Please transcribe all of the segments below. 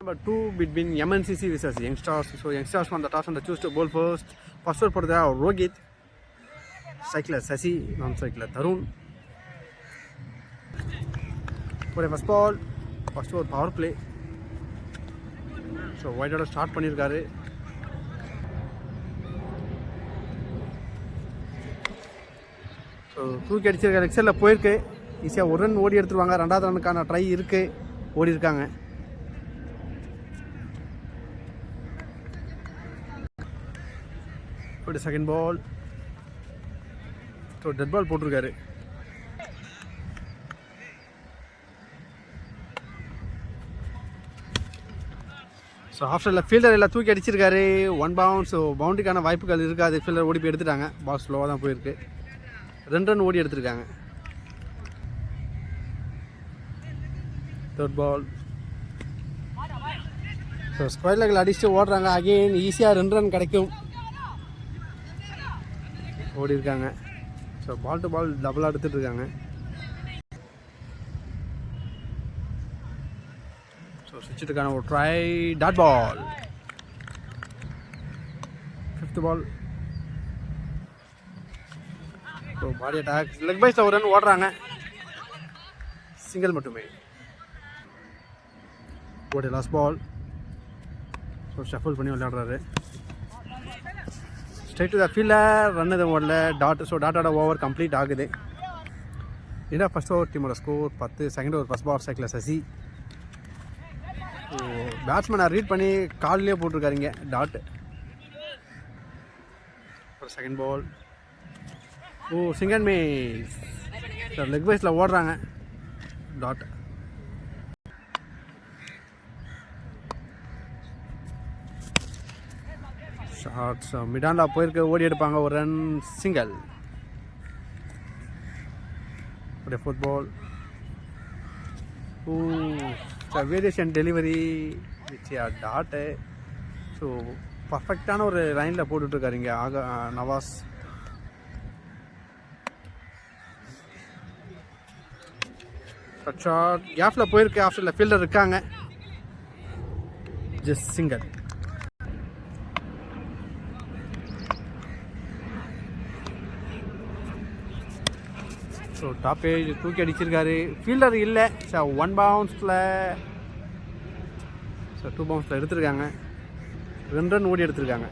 Number 2 between MNCC versus youngsters. So youngsters won the toss and choose to bowl first. First over for the Rohit. Cycler Sasi, non-cycler Tarun. For a first ball, first over power play. So wide order start பண்ணிருக்காரு. So தூக்கி அடிச்சிருக்காரு. எக்ஸலில் போயிருக்கு. ஈஸியாக ஒரு run ஓடி எடுத்துருவாங்க. ரெண்டாவது ரனுக்கான try இருக்குது. ஓடி இருக்காங்க. ஒரு second ball. So dead ball போட்டிருக்காரு. ஸோ ஆஃப்டரில் ஃபீல்டர் எல்லாம் தூக்கி அடிச்சிருக்காரு. 1 பவுன்ஸ். ஸோ பவுண்டரிக்கான வாய்ப்புகள் இருக்காது. ஃபீல்டர் ஓடி போய் எடுத்துட்டாங்க. பால் ஸ்லோவாக தான் போயிருக்கு. 2 ரன் ஓடி எடுத்திருக்காங்க. Third ball. ஸோ ஸ்கொயர் லெக்கில் அடிச்சுட்டு ஓடுறாங்க. அகெயின் ஈஸியாக 2 ரன் கிடைக்கும். ஓடி இருக்காங்க. ஸோ பால் டு பால் டபுளாக எடுத்துகிட்டு இருக்காங்க. ஸோ சுவிட்சுக்கான ஒரு try. Dot ball. 5th ball. So body attack. Leg பைஸில் ஒரு ரன் ஓடுறாங்க. சிங்கிள் மட்டுமே. ஓடி லாஸ்ட் பால். ஸோ ஷஃபிள் பண்ணி விளையாடுறாரு. Straight to the fielder. Run எதுவும் ஓடல. டாட். ஸோ டாட்டோட ஓவர் கம்ப்ளீட் ஆகுது. இதான் ஃபஸ்ட் ஓவர் டீமோட score 10. Second over first ball cycle Sasi. So பேட்ஸ்மேனை ரீட் பண்ணி கால்லேயே போட்டிருக்காருங்க டாட். ஒரு செகண்ட் பால். ஓ சிங்கன் மிஸ். சார் லெக் பைஸில் ஓடுறாங்க. டாட். ஷார்ட்ஸ் மிடாண்டா போயிருக்கு. ஓடி எடுப்பாங்க. ஒரு ரன். சிங்கிள். ஒரு 4th ball. Oh variation delivery which dot. So பர்ஃபெக்டான ஒரு லைனில் போட்டுட்ருக்காருங்க நவாஸ். ஷார்ட் கேஃபில் போயிருக்கு. ஆஃப்டரில் ஃபீல்டர் இருக்காங்க. Just single. So top edge தூக்கி அடிச்சிருக்காரு. ஃபீல்டர் இல்லை. ஸோ 1 பவுன்ஸில். ஸோ 2 பவுன்ஸில் எடுத்திருக்காங்க. 2 ரன் ஓடி எடுத்திருக்காங்க.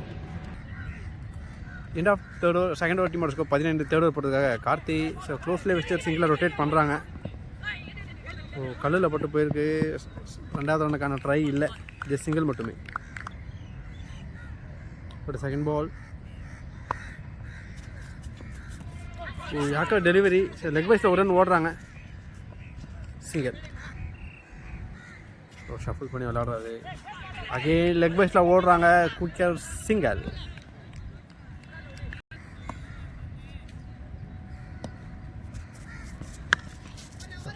End of third over. Second over டீமோட ஸ்கோர் 15. தேர்ட் ஓவர் போட்டதுக்காக கார்த்தி. ஸோ க்ளோஸ்லேயே வச்சு சிங்கிளாக ரொட்டேட் பண்ணுறாங்க. ஸோ கல்லில் பட்டு போயிருக்கு. 2வது ரனுக்கான ட்ரை இல்லை. ஜஸ்ட் சிங்கிள் மட்டுமே. ஒரு second ball. Yorker delivery. Leg பைஸில் ஒரு ரன் ஓடுறாங்க. சிங்கிள். ஸோ ஷஃபிள் பண்ணி விளையாடுறாரு. அகெயின் லெக் பைஸில் ஓடுறாங்க. குயிக்கர். சிங்கிள்.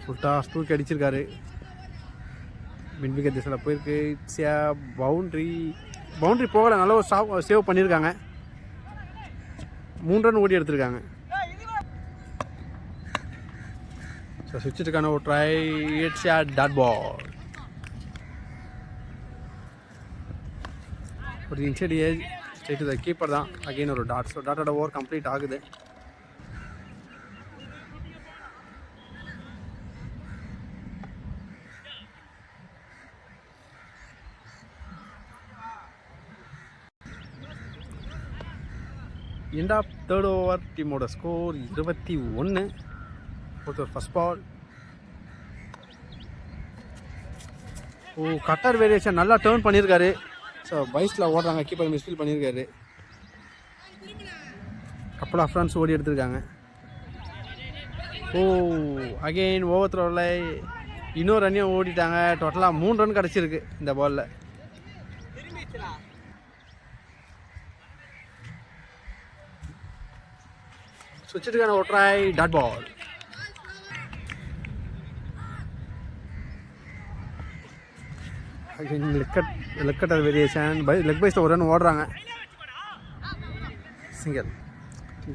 ஃபுல் டாஸ் தூக்கி அடிச்சிருக்காரு. மின்விகர் திசையில் போயிருக்கு. பவுண்ட்ரி. பவுண்ட்ரி போகலை. நல்லா ஒரு சேவ் பண்ணியிருக்காங்க. 3 ரன் ஓடி எடுத்திருக்காங்க. ஸோ சுவிட்சுக்கான ஒரு ட்ரை. It's dot ball. ஒரு inside edge straight to the keeper தான். அகெயின் ஒரு டாட். ஸோ டாட்டோட ஓவர் கம்ப்ளீட் ஆகுது. எண்ட் ஆஃப் தேர்ட் ஓவர் டீமோட ஸ்கோர் 21. ஒரு first ball. Oh cutter variation நல்லா டேர்ன் பண்ணியிருக்காரு. ஸோ பைஸில் ஓடுறாங்க. கீப்பர் மிஸ்ஃபீல் பண்ணியிருக்காரு. கப்பல் ஆஃப் ரன்ஸ் ஓடி எடுத்திருக்காங்க. ஓ அகெயின் ஓவர் த்ரோவில் இன்னொரு ரன்னையும் ஓடிட்டாங்க. டோட்டலாக 3 ரன் கிடச்சிருக்கு இந்த பாலில். சுவிட்சுக்கான ஒரு try. Dot ball. Leg cutter variation. Leg பைஸில் ஒரு ரன் ஓடுறாங்க. சிங்கிள்.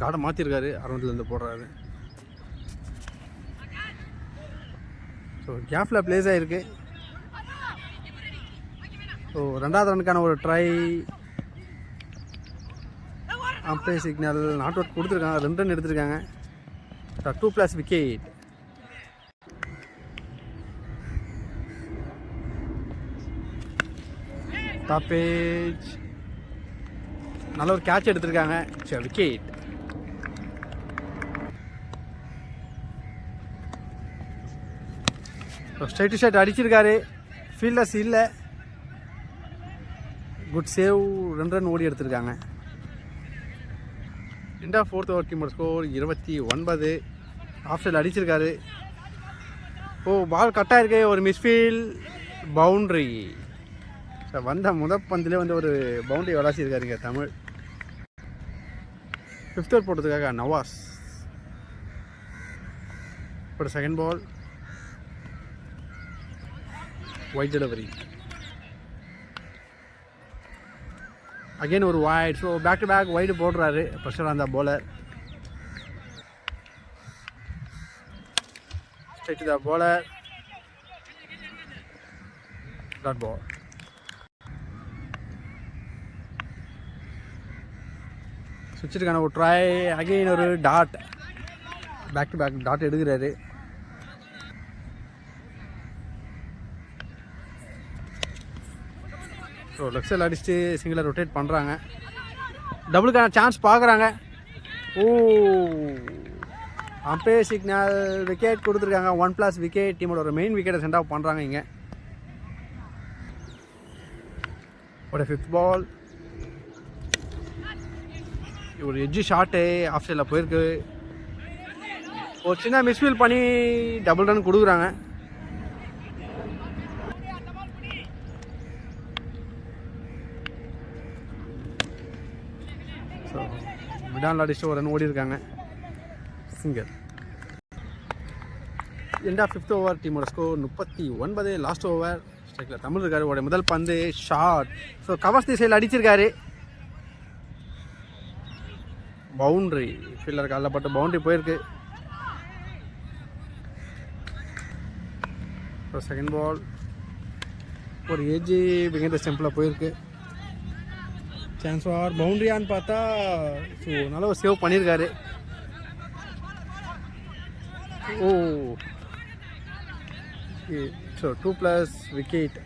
காடை மாற்றிருக்காரு. அரௌண்ட்லேருந்து போடுறாரு. ஸோ கேஃபில் பிளேஸ் ஆகிருக்கு. ஸோ ரெண்டாவது ரனுக்கான ஒரு try. Umpire signal not out கொடுத்துருக்காங்க. 2 ரன் எடுத்திருக்காங்க. 2+ விக்கெட். டாப்பேஜ் நல்ல ஒரு கேட்ச் எடுத்திருக்காங்க. சரி, விக்கெட். ஸ்ட்ரைட் டு ஸ்ட்ரைட் அடிச்சிருக்காரு. ஃபீல்டர்ஸ் இல்லை. Good save. 2 ரன் ஓடி எடுத்திருக்காங்க. இந்தியா 4th ஓவர் டீமோட ஸ்கோர் 29. ஆஃப் சைடில் அடிச்சிருக்காரு. பால் கட்டாயிருக்கு. ஒரு மிஸ்ஃபீல். பவுண்ட்ரி. வந்த பந்திலே வந்து ஒரு பவுண்டரி விளாசிருக்காருங்க தமிழ். 5th ஓவர் போட்டதுக்காக நவாஸ். இப்போ second ball. Wide delivery. Again ஒரு wide. So back to back wide போடுறாரு. ப்ரெஷர் அந்த bowler. Straight to the bowler. Dot ball. சுவிட்சுக்கான ஒரு ட்ரை. அகெயின் ஒரு dot. Back to back dot எடுக்கிறாரு. ஸோ லெஃப்ட் சைடில் அடிச்சுட்டு சிங்கிளை ரொட்டேட் பண்ணுறாங்க. டபுளுக்கான சான்ஸ் பார்க்குறாங்க. Umpire signal. விக்கெட் கொடுத்துருக்காங்க. 1+ விக்கெட். டீமோட ஒரு மெயின் விக்கெட்டை சென்ட் ஆஃப் பண்ணுறாங்க இங்கே. ஒரு 5th பால். ஒரு எட்ஜு ஷாட்டு ஆஃப் சைடில் போயிருக்கு. ஒரு சின்ன மிஸ்ஃபீல் பண்ணி டபுள் ரன் கொடுக்குறாங்க. ஸோ மிடானில் அடிச்சுட்டு ஒரு ரன் ஓடி இருக்காங்க. Single. End of 5th over டீமோட ஸ்கோர் 39. Last over. ஸ்ட்ரைக்கில் தமிழ் இருக்காரு. உடைய முதல் பந்து ஷார்ட். ஸோ கவர்ஸ் திசையில் அடிச்சிருக்காரு. பவுண்ட்ரி. ஃபீல்டர் காலில் பட்டு பவுண்ட்ரி போயிருக்கு. Second ball. ஒரு ஏஜி பிகின் த ஸ்டெம்பில் போயிருக்கு. சான்ஸ் ஃபார் பவுண்ட்ரியான்னு பார்த்தா ஸோ நல்லா ஒரு சேவ் பண்ணியிருக்காரு. So 2+ wicket.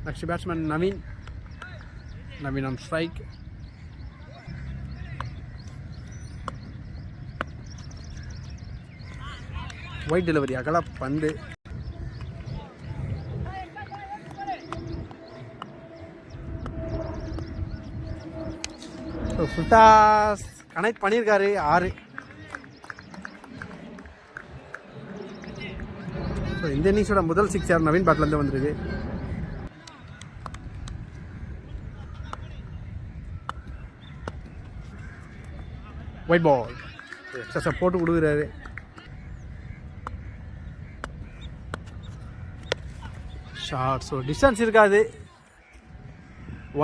Next batsman Naveen on strike. White delivery. அகல பந்து. ஸோ ஃபுல்டாஸ் கனெக்ட் பண்ணியிருக்காரு. 6. ஸோ இந்த இன்னிங்ஸோட முதல் 6 நவீன் பேட்லேருந்து வந்துருக்கு. White ball. எக்ஸ்ட்ரா போட்டு கொடுக்குறாரு. ஷார்ட். ஸோ டிஸ்டன்ஸ் இருக்காது.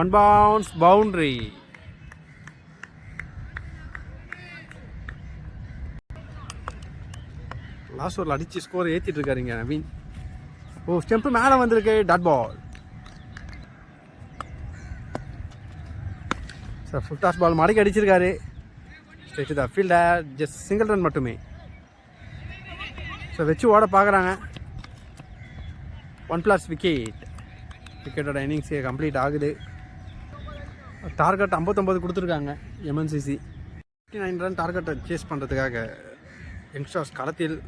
1 bounce பவுண்ட்ரி. லாஸ்ட் ஓவரில் அடித்து ஸ்கோர் ஏற்றிட்டு இருக்காருங்க நவீன். ஸ்டெம்ப்பு மேலே வந்திருக்கு. Dot ball. Sir full toss ball மடக்கி அடிச்சிருக்காரு. Straight to the fielder. Just single run மட்டுமே. ஸோ வச்சு ஓட பார்க்குறாங்க. 1+ விக்கெட். விக்கெட்டோட இன்னிங்ஸ் கம்ப்ளீட் ஆகுது. டார்கெட் 59 கொடுத்துருக்காங்க எம்என்சிசி. 59 ரன் டார்கெட்டை சேஸ் பண்ணுறதுக்காக யங்ஸ்டர்ஸ் களத்தில்.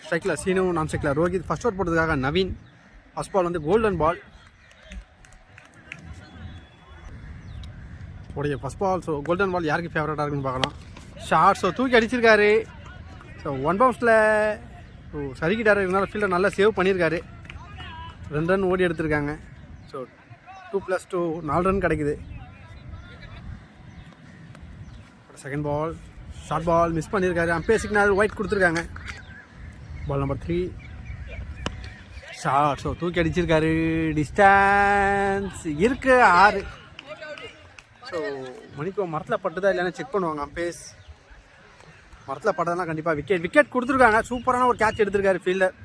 ஸ்ட்ரைக்கில் சீனு, நான் ஸ்ட்ரைக்கில் ரோஹித். ஃபர்ஸ்ட் ஓவர் போட்டதுக்காக நவீன். ஃபர்ஸ்ட் பால் வந்து கோல்டன் பால். உடைய first ball. So golden ball யாருக்கு ஃபேவரட்டாக இருக்குன்னு பார்க்கலாம். ஷார்ட். ஸோ தூக்கி அடிச்சிருக்காரு. ஸோ 1 bounceல சரிக்கிட்டார். இருந்தாலும் ஃபீல்டர் நல்லா சேவ் பண்ணியிருக்காரு. 2 ரன் ஓடி எடுத்திருக்காங்க. ஸோ 2+2 4 ரன் கிடைக்குது. Second ball. Short ball miss பண்ணியிருக்காரு. Umpire signal. ஒயிட் கொடுத்துருக்காங்க. Ball number 3. ஷார்ட். ஸோ தூக்கி அடிச்சிருக்காரு. டிஸ்டன்ஸ் இருக்கு 6. ஸோ மணிக்கு மரத்தில் பட்டுதா இல்லைன்னா செக் பண்ணுவாங்க அம்பையர்ஸ். மரத்தில் பட்டதெல்லாம் கண்டிப்பாக விக்கெட் கொடுத்துருக்காங்க. சூப்பரான ஒரு கேட்ச் எடுத்திருக்காரு ஃபீல்டர்.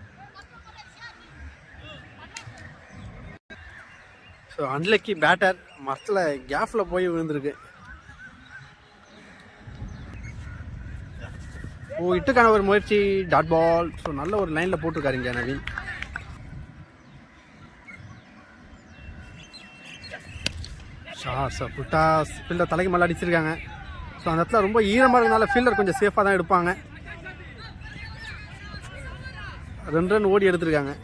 ஸோ அன்லக்கி பேட்டர் மரத்தில் கேஃபில் போய் விழுந்திருக்கு. இட்டுக்கான ஒரு முயற்சி, டாட் பால். ஸோ நல்ல ஒரு லைனில் போட்டிருக்காரு இங்கே நவீன். ஷார்ட்ஸை புட்டாஸ் ஃபீல்டர் தலைக்கு மேலே அடிச்சிருக்காங்க. ஸோ அந்த இடத்துல ரொம்ப ஈரமாக இருக்கிறதுனால ஃபீல்டர் கொஞ்சம் சேஃபாக தான் எடுப்பாங்க. 2 ரன் ஓடி எடுத்திருக்காங்க.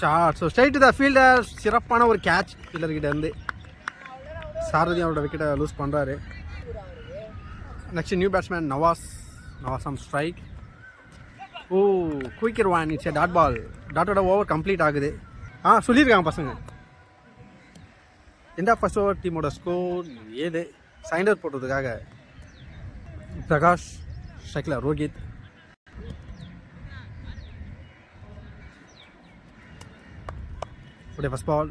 Short. So straight to the fielder. சிறப்பான ஒரு கேட்ச் ஃபீல்டர்கிட்ட இருந்து. சாரதி அவரோட விக்கெட்டை லூஸ் பண்ணுறாரு. Next new batsman Nawaz on strike. Quicker one. It's a dot ball. டாட்டோட ஓவர் கம்ப்ளீட் ஆகுது. சொல்லியிருக்காங்க பசங்க. எண்ட் ஆஃப் ஃபர்ஸ்ட் ஓவர் டீமோட ஸ்கோர் 7. சைண்ட் அவுட் போட்டதுக்காக பிரகாஷ், ஸ்ட்ரைக்கில் Rohit. First ball.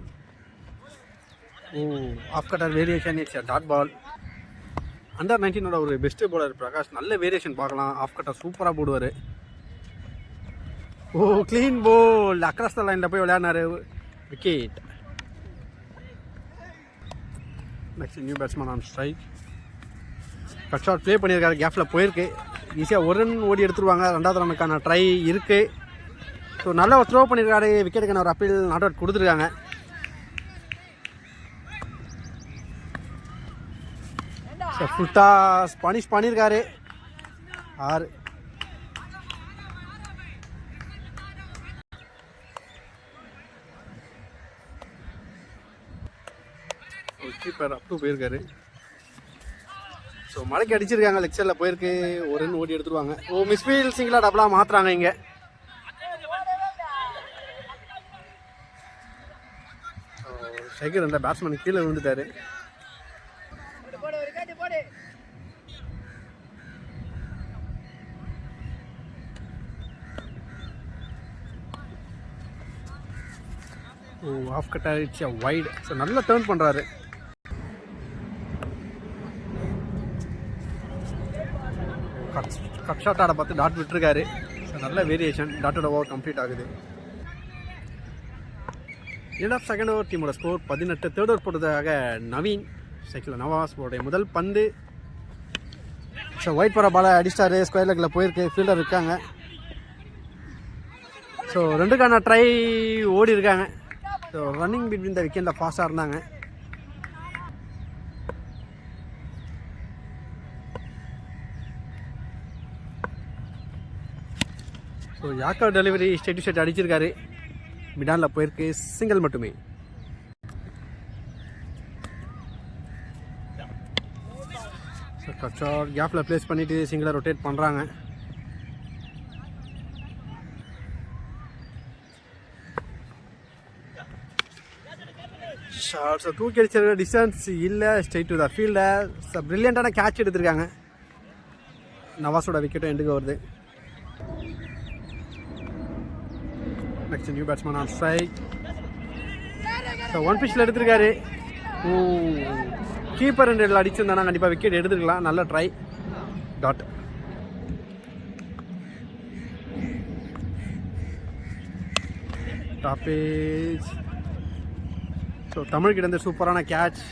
Off cutter variation. It's a dot ball. Under 19 ஒரு பெஸ்ட் பவுலர் பிரகாஷ். நல்ல வேரியேஷன் பார்க்கலாம். ஆஃப் கட்டர் சூப்பராக போடுவார். Clean pole. அக்ராஸ் த லைனில் போய் விளையாடினாரு. Wicket. Next new batsman on strike. Cut shot play பண்ணியிருக்காரு. கேஃபில் போயிருக்கு. ஈஸியாக 1 ரன் ஓடி எடுத்துருவாங்க. 2வது ரனுக்கான ட்ரை இருக்குது. ஸோ நல்ல ஒரு த்ரோ பண்ணியிருக்காரு. விக்கெட்டுக்கான ஒரு அப்பீல் நாட் அவுட் கொடுத்துருக்காங்க. ஸோ ஃபுல்டாஸ் பனிஷ் பண்ணியிருக்காரு. 6. கீப்பர் அப் டு போயிருக்காரு. ஸோ மழைக்கு அடிச்சிருக்காங்க. லெக்சரில் போயிருக்கு. 1 ரன் ஓடி எடுத்துருவாங்க. மிஸ்ஃபீல்ட் சிங்கிளாக டபுளாக மாற்றுறாங்க இங்கே. சைக்கிள் 2 பேட்ஸ்மேன் கீழே விழுந்துட்டாரு. ஆஃப் கட் ஆயிடுச்சு. வைட். ஸோ நல்லா டேர்ன் பண்ணுறாரு. கட் ஷாட் ஆட பார்த்து டாட் விட்டுருக்காரு. ஸோ நல்ல வேரியேஷன். டாட்டோட ஓவர் கம்ப்ளீட் ஆகுது. எண்ட் ஆஃப் செகண்ட் ஓவர் டீமோட ஸ்கோர் 18. தேர்ட் ஓவர் போட்டதுக்காக நவீன், சைக்கிளில் நவாஸ் உடைய முதல் பந்து. ஸோ ஒயிட் பர பாலை அடிஸ்டாரு. ஸ்கொயர் லெக்கில் போயிருக்கு. ஃபீல்டர் இருக்காங்க. ஸோ 2க்கான ட்ரை ஓடி இருக்காங்க. ஸோ ரன்னிங் பிட்வீன் த விக்கெட்டில் ஃபாஸ்ட்டாக இருந்தாங்க. So yorker delivery state to state அடிச்சிருக்காரு. மிடானில் போயிருக்கு. சிங்கிள் மட்டுமே. ஸோ கட்சார் கேப்பில் ப்ளேஸ் பண்ணிவிட்டு சிங்கிளை ரொட்டேட் பண்ணுறாங்க. ஷார்ட். ஸோ தூக்கி அடிச்சிருக்க டிஸ்டன்ஸ் இல்லை. Straight to the fielder. So ப்ரில்லியண்ட்டான கேட்ச் எடுத்திருக்காங்க. நவாஸோட விக்கெட்டும் எண்டுக்கு வருது. Next new batsman on strike. So 1 பிச்சில் எடுத்திருக்காரு. கீப்பர் 2 இடத்துல அடிச்சிருந்தானா கண்டிப்பாக விக்கெட் எடுத்துருக்கலாம். நல்ல ட்ரை. டாட். டாப்பேஜ். ஸோ தமிழ்கிட்ட இருந்து சூப்பரான கேட்ச்.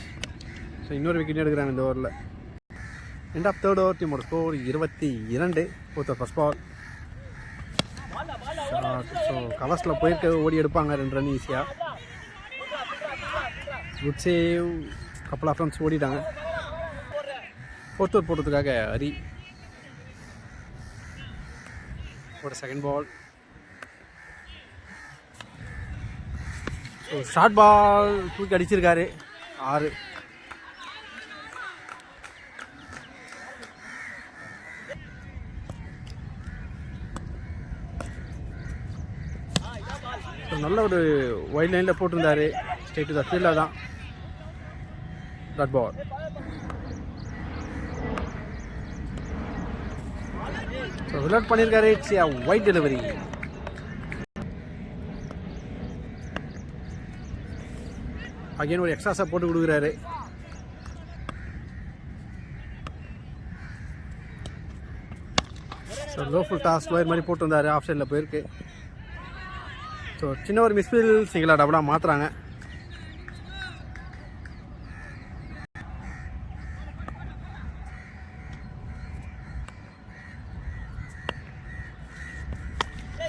ஸோ இன்னொரு விக்கெட் எடுக்கிறாங்க இந்த ஓவரில். எண்ட் ஆஃப் தேர்ட் ஓவர் டீமோட ஸ்கோர் 22. First ball. ஸோ கவர்ஸில் போயிருக்க ஓடி எடுப்பாங்க. 2 ரன் ஈஸியாக. Good save. Couple of runs ஓடிட்டாங்க. ஃபோர்த் ஓவர் போடுறதுக்காக ஹரி. ஒரு second ball. So short ball தூக்கி அடிச்சிருக்காரு. 6. நல்ல ஒரு வைல்ட் லைனில் போட்டிருந்தாரு. ஸ்ட்ரெயிட் டு த ஃபீல்டர் தான். Dot ball. ஸோ விளையாட் பண்ணியிருக்காரு. It's A white delivery. Again ஒரு எக்ஸ்ட்ராஸாக போட்டு கொடுக்குறாரு. So low full toss slower மாதிரி போட்டு வந்தார், ஆஃப் சைடில் போயிருக்கு. ஸோ சின்ன ஒரு மிஸ்ஃபீல் சிங்கிளாக டபுளாக மாற்றுறாங்க.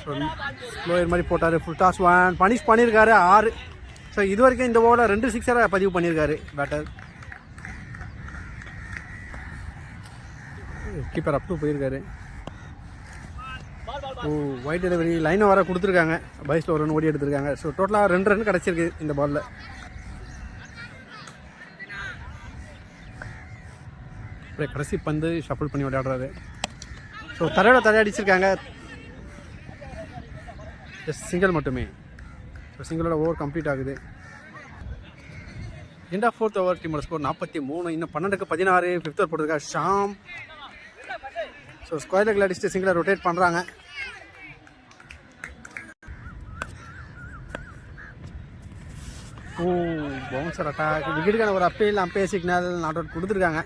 ஸோ ஸ்லோயர் மாதிரி போட்டார், ஃபுல் டாஸ் 1 பனிஷ் பண்ணியிருக்காரு 6. ஸோ இது வரைக்கும் இந்த ஓவரில் 2 சிக்ஸரை பதிவு பண்ணியிருக்காரு பேட்டர். கீப்பர் அப் டு போயிருக்காரு. ஓ ஒயிட் டெலிவரி லைனை வர கொடுத்துருக்காங்க, பைஸில் ஒரு ரன் ஓடி எடுத்திருக்காங்க. ஸோ டோட்டலாக 2 ரன் கிடச்சிருக்கு இந்த பாலில். அப்படியே கடைசி பந்து ஷஃபிள் பண்ணி விளையாடுறாரு. ஸோ தரையோட அடிச்சிருக்காங்க, ஜஸ்ட் சிங்கிள் மட்டுமே. ஸோ சிங்கிளோட ஓவர் கம்ப்ளீட் ஆகுது. எண்ட் ஆஃப் 4th ஓவர் டீமோட ஸ்கோர் 43. இன்னும் 12க்கு 16. 5th ஓவர் போட்டிருக்கா ஷாம். ஸோ ஸ்கொயர் லெக்கில் அடிச்சுட்டு சிங்கிளை ரொட்டேட் பண்ணுறாங்க. ஓ பவுன்சர் அட்டாக், விக்கெட்டுக்கான ஒரு appeal, umpire signal, not out கொடுத்துருக்காங்க.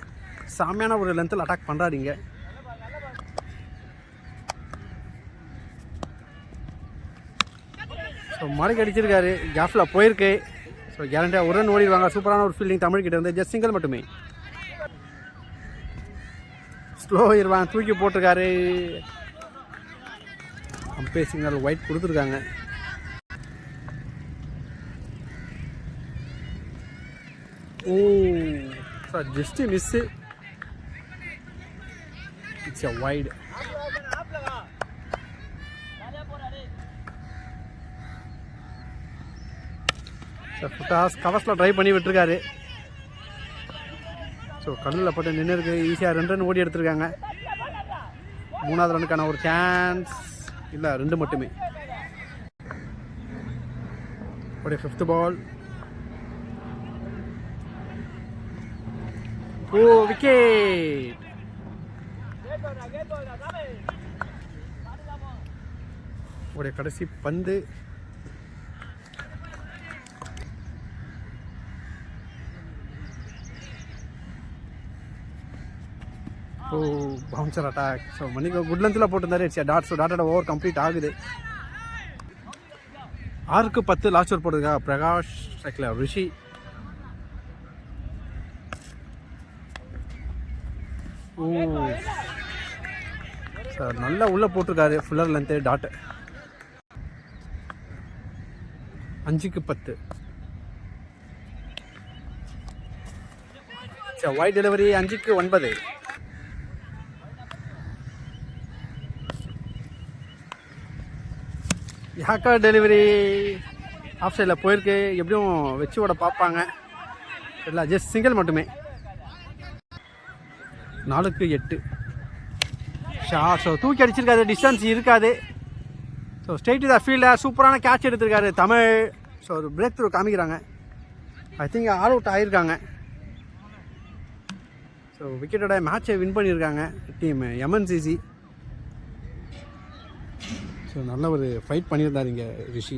செம்மையான ஒரு லென்த்தில் அட்டாக் பண்ணுறாருங்க. ஸோ மடக்கி அடிச்சிருக்காரு, கேஃபில் போயிருக்கு. ஸோ கேரண்டியாக ஒரு ரன் ஓடிடுவாங்க. சூப்பரான ஒரு ஃபீல்டிங் தமிழ்கிட்ட வந்து, ஜஸ்ட் சிங்கிள் மட்டுமே. ஸ்லோ இருவான் தூக்கி போட்டிருக்காரு, அம்பையர் சிக்னல் ஒயிட் கொடுத்துருக்காங்க. Oh sir just miss, it's a wide. Full toss கவர்ஸில் ட்ரை பண்ணி விட்டுருக்காரு. ஸோ கண்ணில் போட்டு நின்று இருக்கு, ஈஸியாக 2 ரன் ஓடி எடுத்திருக்காங்க. 3வது ரனுக்கான ஒரு சான்ஸ் இல்லை, 2 மட்டுமே. ஒரு 5th பால். ஓ விக்கெட். ஒரு கடைசி பந்து. Oh bouncer attack. ஸோ மணிக்கு குட் லென்த்தில் போட்டிருந்தாரு, இட்ஸ் டாட். ஸோ டாட்டோட ஓவர் கம்ப்ளீட் ஆகுது. 6க்கு 10 லாஸ்ட் ஓவர் போட்டிருக்கா பிரகாஷ் ஸ்ட்ரைக்கில் ரிஷி. ஓ சார் நல்லா உள்ளே போட்டிருக்காரு, ஃபுல்லர் லென்த்து டாட்டு. 5க்கு 10. சரி ஒயிட் டெலிவரி 5க்கு 9. ஹேக்கர் டெலிவரி ஆஃப் சைடில் போயிருக்கு, எப்படியும் வச்சு விட பார்ப்பாங்க. இல்லை ஜஸ்ட் சிங்கிள் மட்டுமே. 4க்கு 8. ஸோ தூக்கி அடிச்சிருக்காது, டிஸ்டன்ஸ் இருக்காது. ஸோ ஸ்ட்ரெயிட் த ஃபீல்டர், சூப்பரான கேட்ச் எடுத்திருக்காரு தமிழ். ஸோ ஒரு பிரேக் த்ரூ காமிக்கிறாங்க. ஐ திங்க் ஆல் அவுட் ஆகியிருக்காங்க. ஸோ விக்கெட்டோட மேட்சை வின் பண்ணியிருக்காங்க டீம் எம்என்சிசி. ஸோ நல்ல ஒரு ஃபைட் பண்ணியிருந்தார் இங்கே ரிஷி.